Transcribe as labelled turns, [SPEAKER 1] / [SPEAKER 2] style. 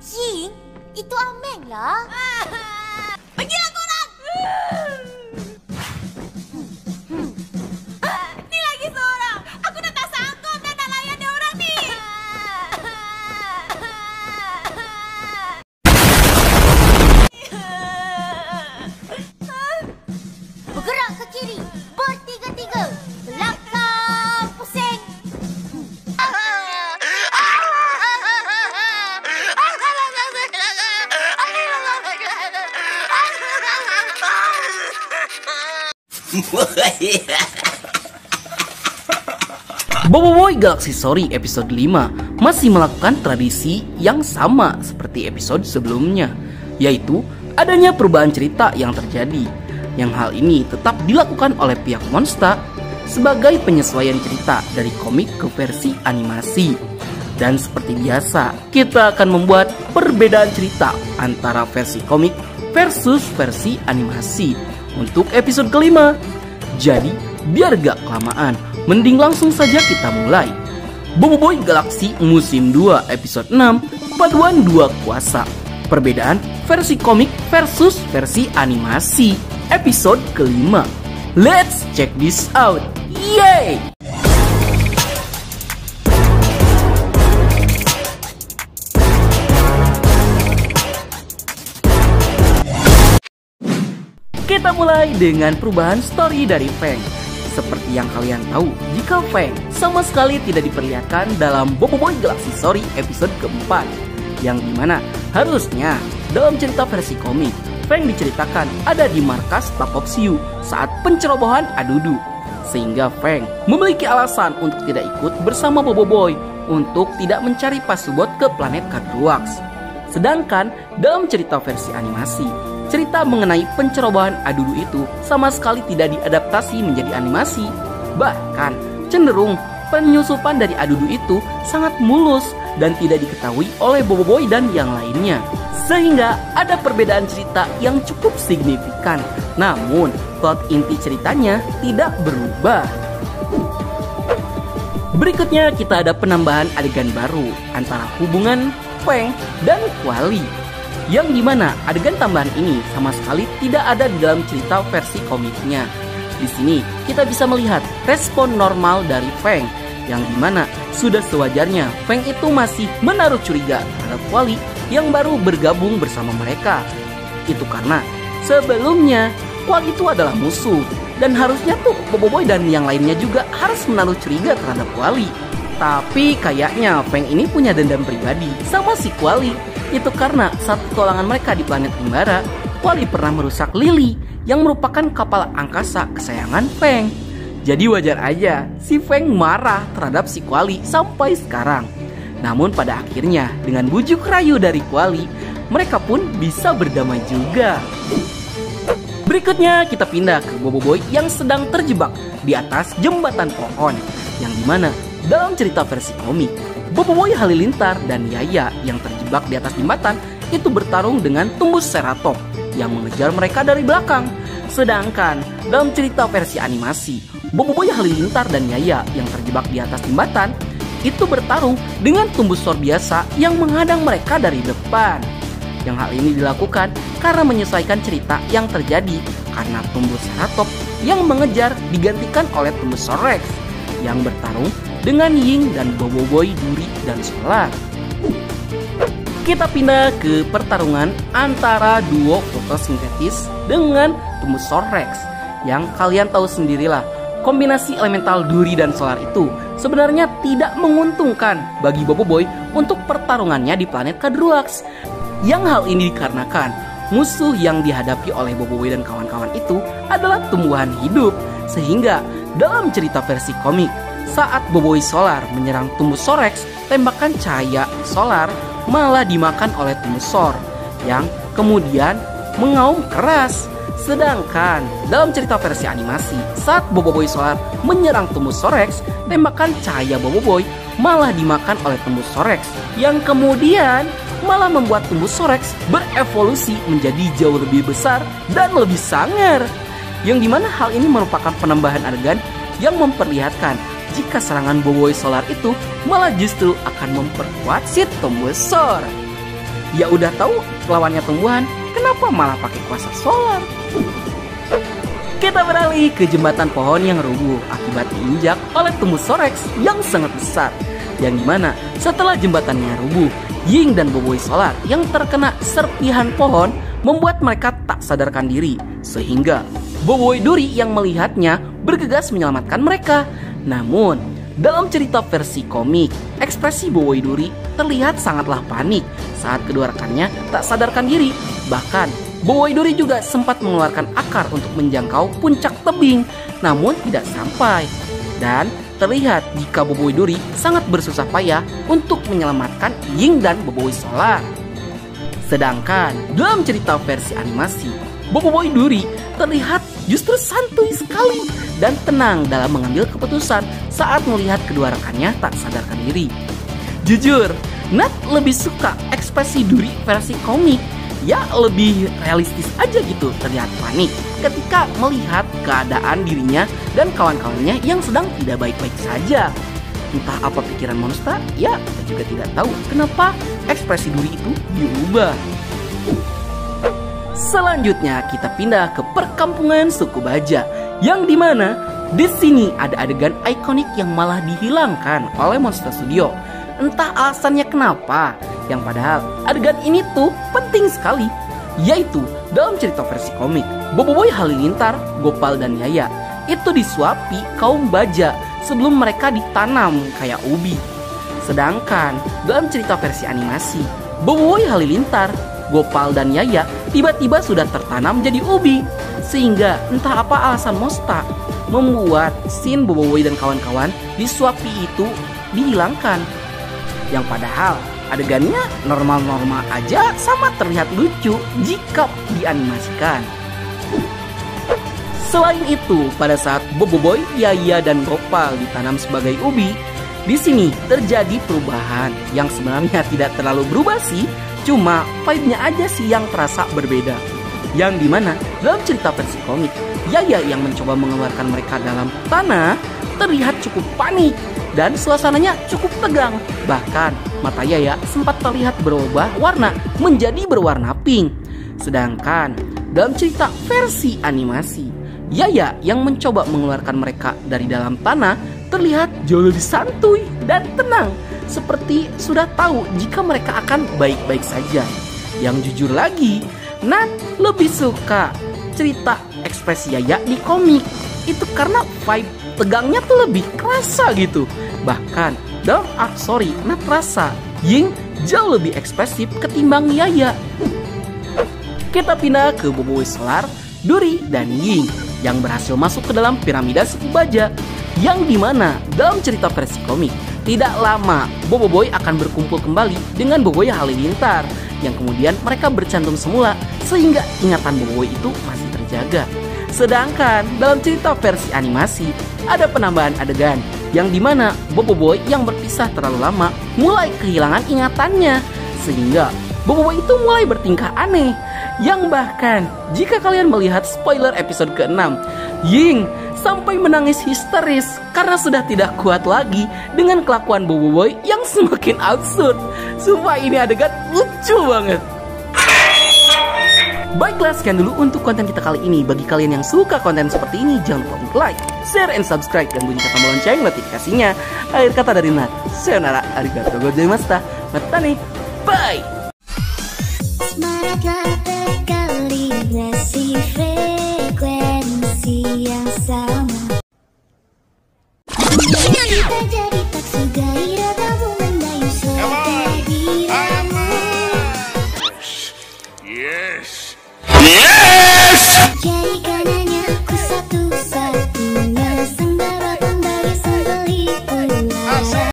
[SPEAKER 1] Jing, itu Ameng lah.
[SPEAKER 2] Pergilah korang! Ni lagi seorang. Aku dah tak sanggup dah nak layan dia orang ni.
[SPEAKER 1] Bergerak ke kiri, bertiga-tiga. Belakang, pusing.
[SPEAKER 3] Boboiboy Galaxy Story episode 5 masih melakukan tradisi yang sama seperti episode sebelumnya, yaitu adanya perubahan cerita yang terjadi. Yang hal ini tetap dilakukan oleh pihak Monsta sebagai penyesuaian cerita dari komik ke versi animasi. Dan seperti biasa, kita akan membuat perbedaan cerita antara versi komik versus versi animasi untuk episode kelima. Jadi, biar gak kelamaan, mending langsung saja kita mulai. Boboiboy Galaxy musim 2 episode 6, paduan 2 kuasa. Perbedaan versi komik versus versi animasi. Episode kelima. Let's check this out. Yeay! Kita mulai dengan perubahan story dari Feng. Seperti yang kalian tahu, jika Feng sama sekali tidak diperlihatkan dalam Boboiboy Galaxy Story episode keempat, yang dimana harusnya dalam cerita versi komik, Feng diceritakan ada di markas Tapopsiu saat pencerobohan Adudu, sehingga Feng memiliki alasan untuk tidak ikut bersama Boboiboy untuk tidak mencari Pasubot ke planet Kadruax. Sedangkan dalam cerita versi animasi, cerita mengenai pencerobohan Adudu itu sama sekali tidak diadaptasi menjadi animasi. Bahkan cenderung penyusupan dari Adudu itu sangat mulus dan tidak diketahui oleh Boboiboy dan yang lainnya. Sehingga ada perbedaan cerita yang cukup signifikan. Namun plot inti ceritanya tidak berubah. Berikutnya kita ada penambahan adegan baru antara hubungan Feng dan Kuali, yang dimana adegan tambahan ini sama sekali tidak ada di dalam cerita versi komiknya. Di sini kita bisa melihat respon normal dari Feng, yang dimana sudah sewajarnya Feng itu masih menaruh curiga terhadap Kuali yang baru bergabung bersama mereka. Itu karena sebelumnya Kuali itu adalah musuh, dan harusnya tuh Boboiboy dan yang lainnya juga harus menaruh curiga terhadap Kuali. Tapi kayaknya Feng ini punya dendam pribadi sama si Kuali. Itu karena saat petualangan mereka di planet Imbara, Kuali pernah merusak Lily yang merupakan kapal angkasa kesayangan Feng. Jadi wajar aja si Feng marah terhadap si Kuali sampai sekarang. Namun pada akhirnya dengan bujuk rayu dari Kuali, mereka pun bisa berdamai juga. Berikutnya kita pindah ke Boboiboy yang sedang terjebak di atas jembatan pohon, yang dimana dalam cerita versi komik, Boboiboy Halilintar dan Yaya yang terjebak di atas jembatan itu bertarung dengan Tumbus Ceratop yang mengejar mereka dari belakang. Sedangkan dalam cerita versi animasi, Boboiboy Halilintar dan Yaya yang terjebak di atas jembatan itu bertarung dengan Tumbusor biasa yang menghadang mereka dari depan. Yang hal ini dilakukan karena menyesuaikan cerita yang terjadi, karena Tumbus Ceratop yang mengejar digantikan oleh Tumbusor Rex yang bertarung dengan Ying dan Boboiboy Duri dan Solar. Kita pindah ke pertarungan antara duo fotosintetis dengan Tumbusor Rex. Yang kalian tahu sendirilah, kombinasi elemental Duri dan Solar itu sebenarnya tidak menguntungkan bagi Boboiboy untuk pertarungannya di planet Kadruax. Yang hal ini dikarenakan musuh yang dihadapi oleh Boboiboy dan kawan-kawan itu adalah tumbuhan hidup. Sehingga dalam cerita versi komik, saat Boboiboy Solar menyerang Tumbusor Rex, tembakan cahaya Solar malah dimakan oleh Tumbusor yang kemudian mengaum keras. Sedangkan dalam cerita versi animasi, saat Boboiboy Solar menyerang Tumbusor Rex, tembakan cahaya Boboiboy malah dimakan oleh Tumbusor Rex yang kemudian malah membuat Tumbusor Rex berevolusi menjadi jauh lebih besar dan lebih sangar. Yang dimana hal ini merupakan penambahan adegan yang memperlihatkan jika serangan Boboiboy Solar itu malah justru akan memperkuat si Tumbusor. Ya udah tahu lawannya tumbuhan, kenapa malah pakai kuasa solar? Kita beralih ke jembatan pohon yang rubuh akibat diinjak oleh tumbuh Sorex yang sangat besar. Yang dimana setelah jembatannya rubuh, Ying dan Boboiboy Solar yang terkena serpihan pohon membuat mereka tak sadarkan diri. Sehingga Boboiboy Duri yang melihatnya bergegas menyelamatkan mereka. Namun dalam cerita versi komik, ekspresi Boboiboy Duri terlihat sangatlah panik saat kedua rekannya tak sadarkan diri. Bahkan Boboiboy Duri juga sempat mengeluarkan akar untuk menjangkau puncak tebing, namun tidak sampai. Dan terlihat jika Boboiboy Duri sangat bersusah payah untuk menyelamatkan Ying dan Boboiboy Solar. Sedangkan dalam cerita versi animasi, Boboiboy Duri terlihat justru santuy sekali dan tenang dalam mengambil keputusan saat melihat kedua rekannya tak sadarkan diri. Jujur, Nat lebih suka ekspresi Duri versi komik. Ya lebih realistis aja gitu, terlihat panik ketika melihat keadaan dirinya dan kawan-kawannya yang sedang tidak baik-baik saja. Entah apa pikiran Monsta, ya kita juga tidak tahu kenapa ekspresi Duri itu diubah. Selanjutnya kita pindah ke perkampungan suku Baja, yang dimana di sini ada adegan ikonik yang malah dihilangkan oleh Monster Studio. Entah alasannya kenapa, yang padahal adegan ini tuh penting sekali, yaitu dalam cerita versi komik, Boboiboy Halilintar, Gopal dan Yaya itu disuapi kaum Baja sebelum mereka ditanam kayak ubi. Sedangkan dalam cerita versi animasi, Boboiboy Halilintar, Gopal dan Yaya tiba-tiba sudah tertanam jadi ubi. Sehingga entah apa alasan Monsta membuat scene Boboiboy dan kawan-kawan disuapi itu dihilangkan. Yang padahal adegannya normal-normal aja sama terlihat lucu jika dianimasikan. Selain itu, pada saat Boboiboy, Yaya dan Gopal ditanam sebagai ubi, di sini terjadi perubahan yang sebenarnya tidak terlalu berubah sih, cuma vibe-nya aja sih yang terasa berbeda. Yang dimana dalam cerita versi komik, Yaya yang mencoba mengeluarkan mereka dalam tanah terlihat cukup panik dan suasananya cukup tegang. Bahkan mata Yaya sempat terlihat berubah warna menjadi berwarna pink. Sedangkan dalam cerita versi animasi, Yaya yang mencoba mengeluarkan mereka dari dalam tanah terlihat jauh lebih santuy dan tenang, seperti sudah tahu jika mereka akan baik-baik saja. Yang jujur lagi, Nat lebih suka cerita ekspresi Yaya di komik itu karena vibe tegangnya tuh lebih kerasa gitu. Bahkan dalam Arc Story, Nat rasa Ying jauh lebih ekspresif ketimbang Yaya. Kita pindah ke Boboiboy Solar, Duri dan Ying yang berhasil masuk ke dalam piramida suku Baja. Yang dimana dalam cerita versi komik, tidak lama Boboiboy akan berkumpul kembali dengan Boboiboy Halilintar, yang kemudian mereka bercantum semula sehingga ingatan Boboiboy itu masih terjaga. Sedangkan dalam cerita versi animasi ada penambahan adegan yang dimana Boboiboy yang berpisah terlalu lama mulai kehilangan ingatannya, sehingga Boboiboy itu mulai bertingkah aneh. Yang bahkan jika kalian melihat spoiler episode ke-6, Ying sampai menangis histeris karena sudah tidak kuat lagi dengan kelakuan Boboiboy yang semakin absurd. Sumpah ini adegan lucu banget. Baiklah, sekian dulu untuk konten kita kali ini. Bagi kalian yang suka konten seperti ini, jangan lupa untuk like, share, and subscribe, dan bunyikan tombol lonceng notifikasinya. Akhir kata dari Nat, sayonara, arigatou gozaimashita, matane, bye!
[SPEAKER 1] Semangatlah berkali nasi